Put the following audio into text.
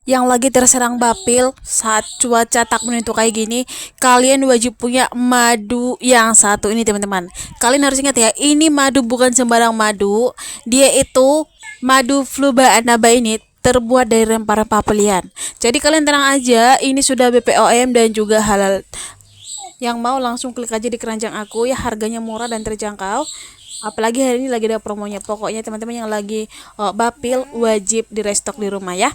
yang lagi terserang bapil saat cuaca tak menentu kayak gini, kalian wajib punya madu yang satu ini teman-teman. Kalian harus ingat ya, ini madu bukan sembarang madu. Dia itu madu fluba annaba ini terbuat dari rempah-rempah pilihan. Jadi kalian tenang aja, ini sudah BPOM dan juga halal. Yang mau langsung klik aja di keranjang aku ya, harganya murah dan terjangkau. Apalagi hari ini lagi ada promonya. Pokoknya teman-teman yang lagi bapil wajib di restock di rumah ya.